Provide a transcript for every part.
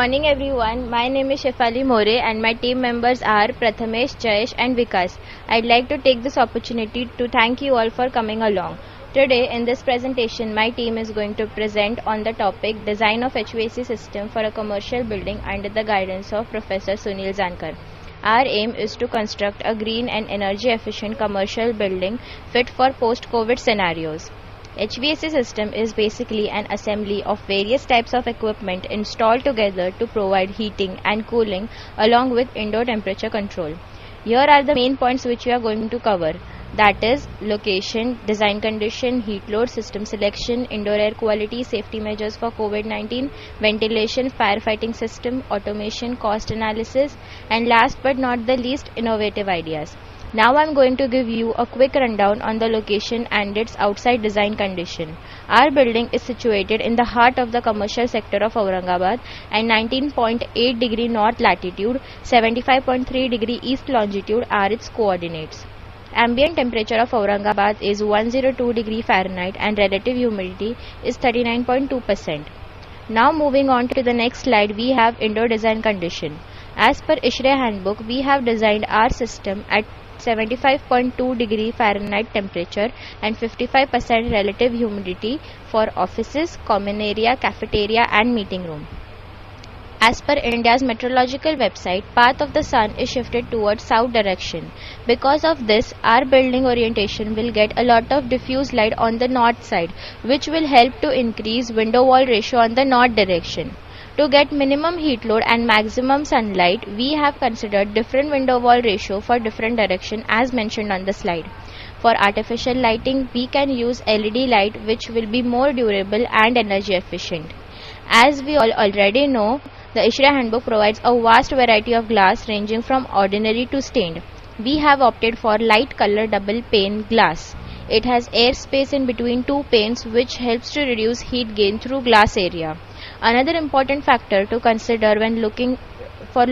morning everyone. My name is Shefali More and my team members are Prathamesh, Jayesh and Vikas. I'd like to take this opportunity to thank you all for coming along. Today in this presentation my team is going to present on the topic Design of HVAC System for a Commercial Building under the guidance of Professor Sunil Zankar. Our aim is to construct a green and energy efficient commercial building fit for post-COVID scenarios. HVAC system is basically an assembly of various types of equipment installed together to provide heating and cooling along with indoor temperature control. Here are the main points which we are going to cover. That is location, design condition, heat load, system selection, indoor air quality, safety measures for COVID-19, ventilation, firefighting system, automation, cost analysis, and last but not the least, innovative ideas. Now I am going to give you a quick rundown on the location and its outside design condition. Our building is situated in the heart of the commercial sector of Aurangabad and 19.8 degree north latitude, 75.3 degree east longitude are its coordinates. Ambient temperature of Aurangabad is 102 degree Fahrenheit and relative humidity is 39.2%. Now moving on to the next slide, we have indoor design condition. As per ISHRAE handbook, we have designed our system at 75.2 degree Fahrenheit temperature and 55% relative humidity for offices, common area, cafeteria and meeting room. As per India's meteorological website, path of the sun is shifted towards south direction. Because of this, our building orientation will get a lot of diffuse light on the north side, which will help to increase window wall ratio on the north direction. To get minimum heat load and maximum sunlight, we have considered different window wall ratio for different direction as mentioned on the slide. For artificial lighting, we can use LED light which will be more durable and energy efficient. As we all already know, the ISHRAE handbook provides a vast variety of glass ranging from ordinary to stained. We have opted for light color double pane glass. It has air space in between two panes which helps to reduce heat gain through glass area. Another important factor to consider when looking for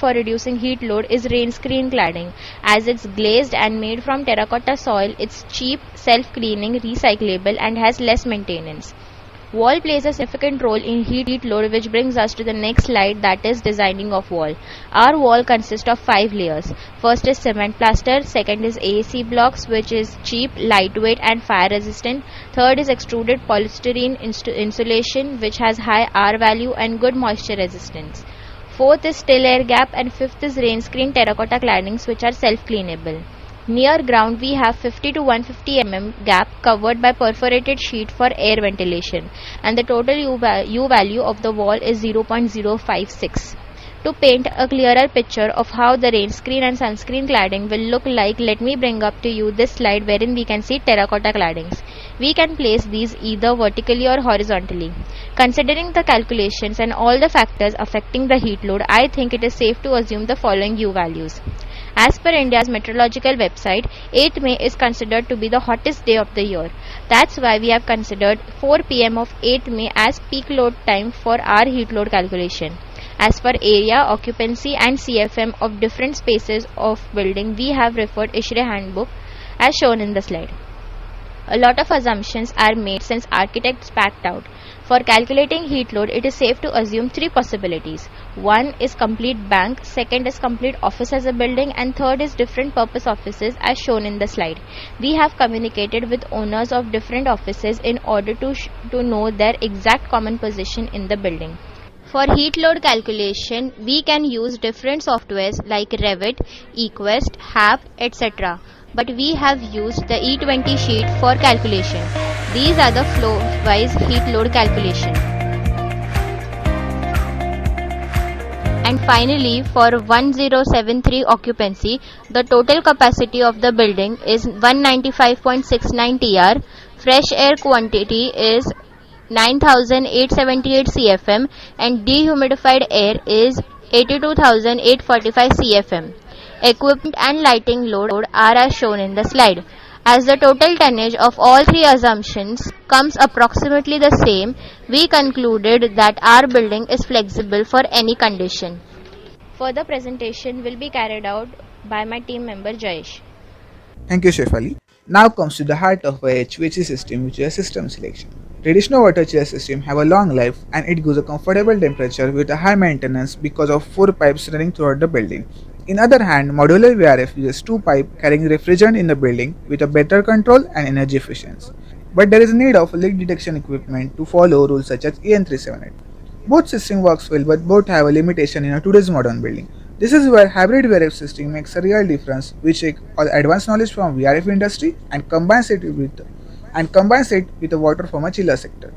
reducing heat load is rain screen cladding. As it's glazed and made from terracotta soil, it's cheap, self-cleaning, recyclable and has less maintenance. Wall plays a significant role in heat load, which brings us to the next slide, that is designing of wall. Our wall consists of 5 layers. First is cement plaster, second is AAC blocks which is cheap, lightweight and fire resistant. Third is extruded polystyrene insulation which has high R value and good moisture resistance. Fourth is still air gap and fifth is rain screen terracotta claddings which are self-cleanable. Near ground we have 50 to 150 mm gap covered by perforated sheet for air ventilation and the total U value of the wall is 0.056. To paint a clearer picture of how the rain screen and sunscreen cladding will look like, let me bring up to you this slide wherein we can see terracotta claddings. We can place these either vertically or horizontally. Considering the calculations and all the factors affecting the heat load, I think it is safe to assume the following U values. As per India's meteorological website, 8th May is considered to be the hottest day of the year. That's why we have considered 4 pm of 8th May as peak load time for our heat load calculation. As for area, occupancy and CFM of different spaces of building, we have referred ISHRAE handbook as shown in the slide. A lot of assumptions are made since architects backed out. For calculating heat load, it is safe to assume 3 possibilities. One is complete bank, second is complete office as a building, and third is different purpose offices as shown in the slide. We have communicated with owners of different offices in order to know their exact common position in the building. For heat load calculation, we can use different softwares like Revit, eQuest, HAP, etc. But we have used the E20 sheet for calculation. These are the flow-wise heat load calculation. And finally, for 1073 occupancy, the total capacity of the building is 195.69 TR, fresh air quantity is 9878 CFM and dehumidified air is 82845 CFM. Equipment and lighting load are as shown in the slide. As the total tonnage of all 3 assumptions comes approximately the same, we concluded that our building is flexible for any condition. Further presentation will be carried out by my team member Jayesh. Thank you, Shefali. Now comes to the heart of a HVAC system, which is system selection. Traditional water chiller systems have a long life and it gives a comfortable temperature with a high maintenance because of four pipes running throughout the building. In other hand, modular VRF uses two pipes carrying refrigerant in the building with a better control and energy efficiency. But there is a need of leak detection equipment to follow rules such as EN378. Both systems works well, but both have a limitation in a today's modern building. This is where hybrid VRF system makes a real difference, which take all advanced knowledge from VRF industry and combines it with the water from a chiller sector.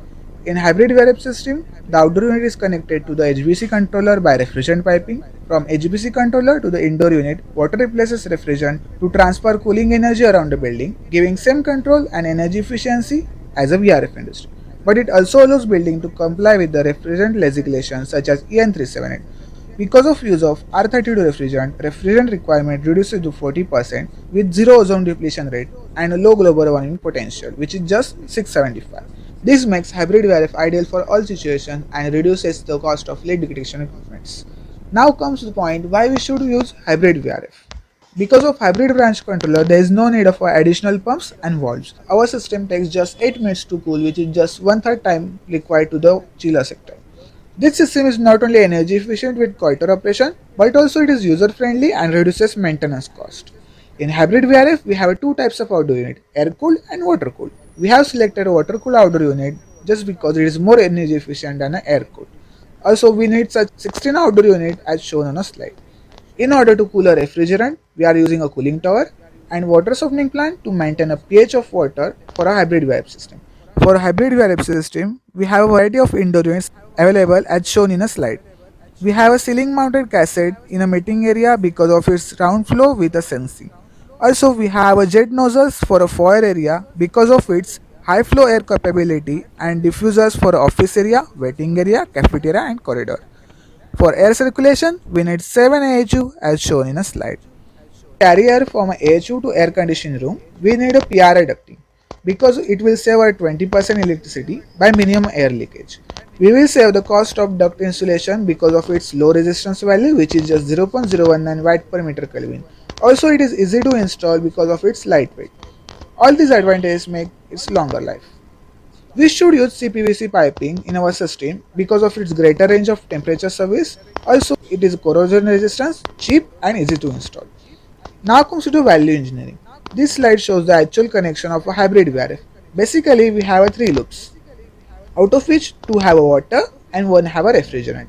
In hybrid VRF system, the outdoor unit is connected to the HVAC controller by refrigerant piping. From HVAC controller to the indoor unit, water replaces refrigerant to transfer cooling energy around the building, giving same control and energy efficiency as a VRF industry. But it also allows building to comply with the refrigerant legislation such as EN378. Because of use of R32 refrigerant requirement reduces to 40% with zero ozone depletion rate and a low global warming potential, which is just 675. This makes hybrid VRF ideal for all situations and reduces the cost of leak detection equipment. Now comes the point why we should use hybrid VRF. Because of hybrid branch controller, there is no need of additional pumps and valves. Our system takes just 8 minutes to cool, which is just one third time required to the chiller sector. This system is not only energy efficient with quieter operation, but also it is user friendly and reduces maintenance cost. In hybrid VRF, we have two types of outdoor unit, air cooled and water cooled. We have selected a water cooled outdoor unit just because it is more energy efficient than an air cooled. Also, we need such 16 outdoor unit as shown on a slide. In order to cool a refrigerant, we are using a cooling tower and water softening plant to maintain a pH of water for a hybrid VRF system. For a hybrid VRF system, we have a variety of indoor units available as shown in a slide. We have a ceiling mounted cassette in a meeting area because of its round flow with a sensing. Also, we have a jet nozzles for a foyer area because of its high flow air capability and diffusers for office area, waiting area, cafeteria and corridor. For air circulation, we need 7 AHU as shown in a slide. Carry air from AHU to air conditioning room, we need a PRI ducting because it will save our 20% electricity by minimum air leakage. We will save the cost of duct insulation because of its low resistance value, which is just 0.019 watt per meter Kelvin. Also, it is easy to install because of its lightweight. All these advantages make its longer life. We should use CPVC piping in our system because of its greater range of temperature service. Also, it is corrosion resistant, cheap and easy to install. Now comes to value engineering. This slide shows the actual connection of a hybrid VRF. Basically, we have three loops, out of which two have a water and one have a refrigerant.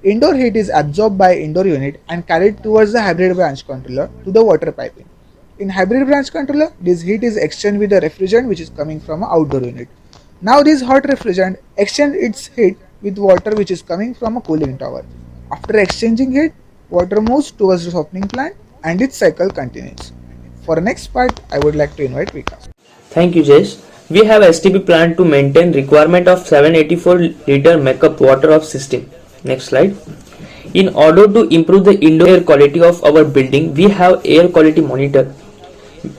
Indoor heat is absorbed by indoor unit and carried towards the hybrid branch controller to the water piping. In hybrid branch controller, this heat is exchanged with the refrigerant which is coming from an outdoor unit. Now this hot refrigerant exchange its heat with water which is coming from a cooling tower. After exchanging heat, water moves towards the softening plant and its cycle continues. For the next part, I would like to invite Vikas. Thank you, Jayesh. We have STP plant to maintain requirement of 784 liter makeup water of system. Next slide. In order to improve the indoor air quality of our building, we have air quality monitor.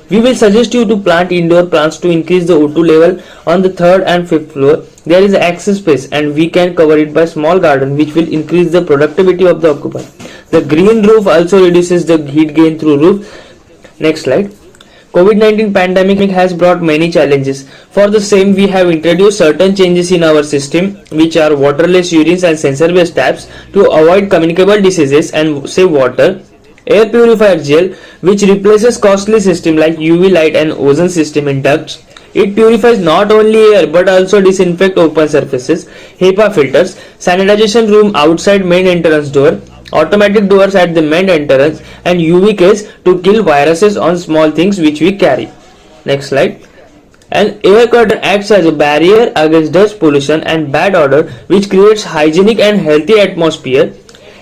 We will suggest you to plant indoor plants to increase the O2 level on the third and fifth floor. There is access space and we can cover it by small garden which will increase the productivity of the occupier. The green roof also reduces the heat gain through roof. Next slide. COVID-19 pandemic has brought many challenges. For the same, we have introduced certain changes in our system, which are waterless urines and sensor-based taps to avoid communicable diseases and save water. Air purifier gel, which replaces costly system like UV light and ozone system in ducts. It purifies not only air but also disinfect open surfaces. HEPA filters, sanitization room outside main entrance door, automatic doors at the main entrance, and UV case to kill viruses on small things which we carry. Next slide. An air curtain acts as a barrier against dust pollution and bad odor which creates hygienic and healthy atmosphere.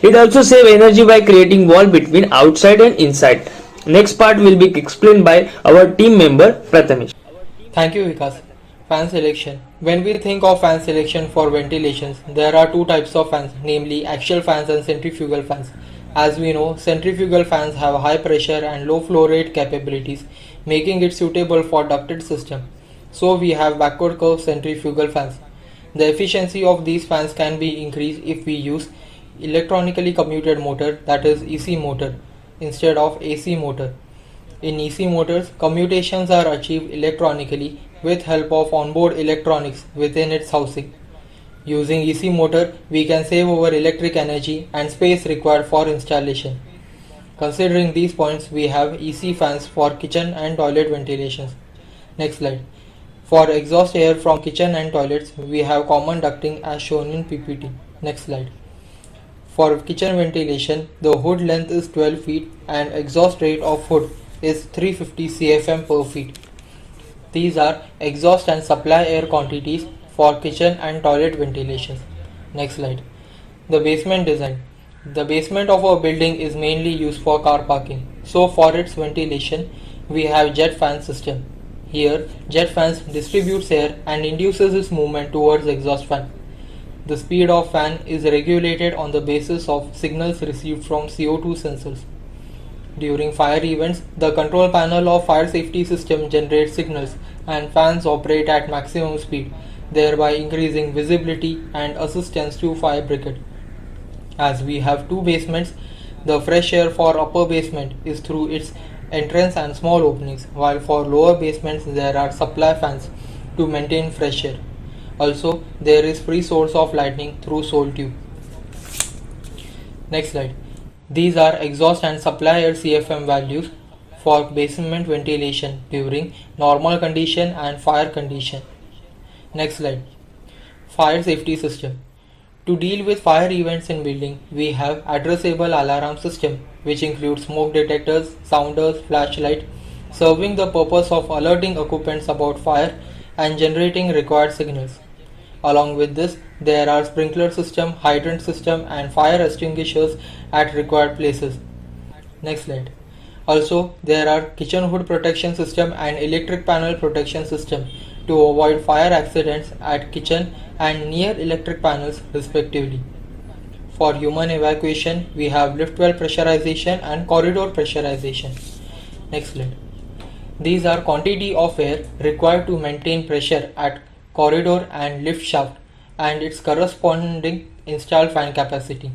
It also saves energy by creating wall between outside and inside. Next part will be explained by our team member Prathamesh. Thank you, Vikas. Fan selection. When we think of fan selection for ventilations, there are two types of fans, namely axial fans and centrifugal fans. As we know, centrifugal fans have high pressure and low flow rate capabilities, making it suitable for ducted system. So we have backward curve centrifugal fans. The efficiency of these fans can be increased if we use electronically commuted motor, that is EC motor, instead of AC motor. In EC motors, commutations are achieved electronically with help of onboard electronics within its housing. Using EC motor, we can save over electric energy and space required for installation. Considering these points, we have EC fans for kitchen and toilet ventilations. Next slide. For exhaust air from kitchen and toilets, we have common ducting as shown in PPT. Next slide. For kitchen ventilation, the hood length is 12 feet and exhaust rate of hood is 350 cfm per feet. These are exhaust and supply air quantities for kitchen and toilet ventilations. Next slide. The basement design. The basement of our building is mainly used for car parking. So for its ventilation, we have jet fan system. Here, jet fans distributes air and induces its movement towards exhaust fan. The speed of fan is regulated on the basis of signals received from CO2 sensors. During fire events, the control panel of fire safety system generates signals and fans operate at maximum speed, thereby increasing visibility and assistance to fire brigade. As we have two basements, the fresh air for upper basement is through its entrance and small openings, while for lower basements there are supply fans to maintain fresh air. Also, there is free source of lighting through sole tube. Next slide. These are exhaust and supply air CFM values for basement ventilation during normal condition and fire condition. Next slide. Fire safety system. To deal with fire events in building, we have addressable alarm system which includes smoke detectors, sounders, flashlight, serving the purpose of alerting occupants about fire and generating required signals. Along with this, there are sprinkler system, hydrant system and fire extinguishers at required places. Next slide. Also, there are kitchen hood protection system and electric panel protection system to avoid fire accidents at kitchen and near electric panels respectively. For human evacuation, we have lift well pressurization and corridor pressurization. Next slide. These are quantity of air required to maintain pressure at corridor and lift shaft and its corresponding installed fan capacity.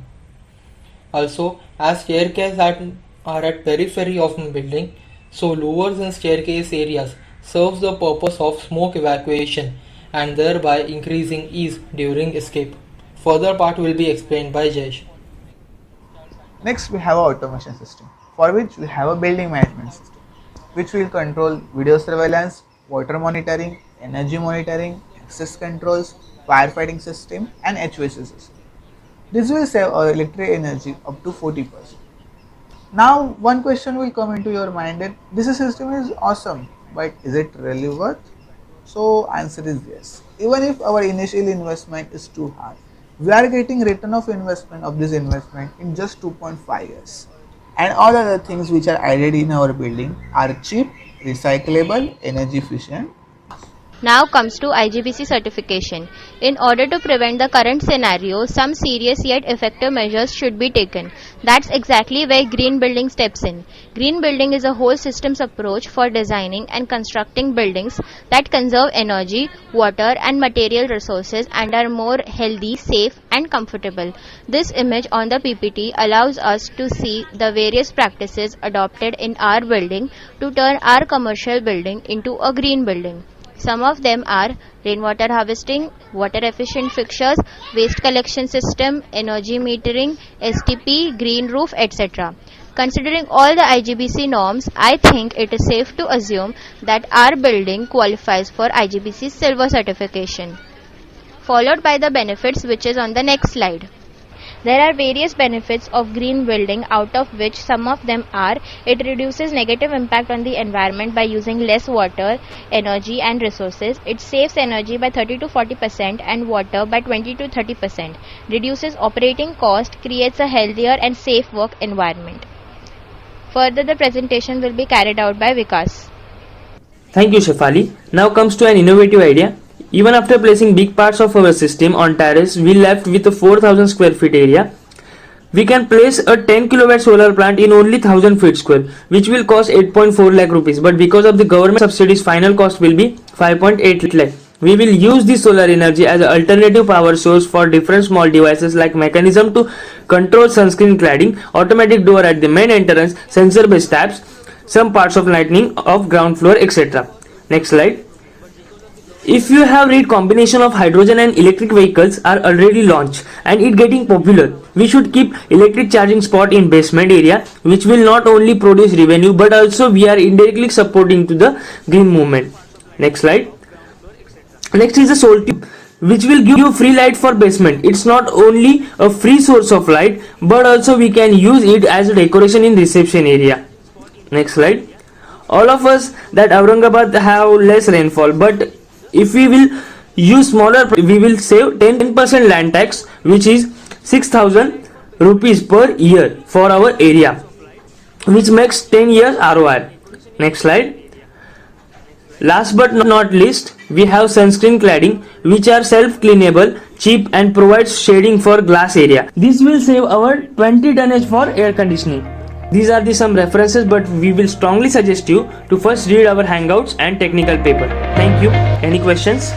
Also, as staircases are at periphery of the building, so lowers in staircase areas serves the purpose of smoke evacuation and thereby increasing ease during escape. Further part will be explained by Jayesh. Next, we have our automation system, for which we have a building management system, which will control video surveillance, water monitoring, energy monitoring, access controls, firefighting system, and HVAC system. This will save our electric energy up to 40%. Now, one question will come into your mind that this system is awesome, but is it really worth? So, answer is yes. Even if our initial investment is too high, we are getting return of investment of this investment in just 2.5 years. And all other things which are added in our building are cheap, recyclable, energy efficient. Now comes to IGBC certification. In order to prevent the current scenario, some serious yet effective measures should be taken. That's exactly where green building steps in. Green building is a whole systems approach for designing and constructing buildings that conserve energy, water and material resources and are more healthy, safe and comfortable. This image on the PPT allows us to see the various practices adopted in our building to turn our commercial building into a green building. Some of them are rainwater harvesting, water efficient fixtures, waste collection system, energy metering, STP, green roof, etc. Considering all the IGBC norms, I think it is safe to assume that our building qualifies for IGBC silver certification. Followed by the benefits, which is on the next slide. There are various benefits of green building, out of which some of them are: it reduces negative impact on the environment by using less water, energy and resources. It saves energy by 30 to 40% and water by 20 to 30%. Reduces operating cost, creates a healthier and safe work environment. Further, the presentation will be carried out by Vikas. Thank you, Shefali. Now comes to an innovative idea. Even after placing big parts of our system on terrace, we left with a 4000 square feet area. We can place a 10 kilowatt solar plant in only 1000 feet square, which will cost 8.4 lakh rupees. But because of the government subsidies, final cost will be 5.8 lakh. We will use the solar energy as an alternative power source for different small devices like mechanism to control sunscreen cladding, automatic door at the main entrance, sensor based taps, some parts of lighting of ground floor, etc. Next slide. If you have read combination of hydrogen and electric vehicles are already launched and it getting popular, we should keep electric charging spot in basement area, which will not only produce revenue but also we are indirectly supporting to the green movement. Next slide. Next is the solar tube, which will give you free light for basement. It's not only a free source of light but also we can use it as a decoration in reception area. Next slide. All of us that Aurangabad have less rainfall, but if we will use smaller, we will save 10% land tax, which is 6,000 rupees per year for our area, which makes 10 years ROI. Next slide. Last but not least, we have sunscreen cladding, which are self-cleanable, cheap and provides shading for glass area. This will save our 20 tonnage for air conditioning. These are some references, but we will strongly suggest you to first read our hangouts and technical paper. Thank you. Any questions?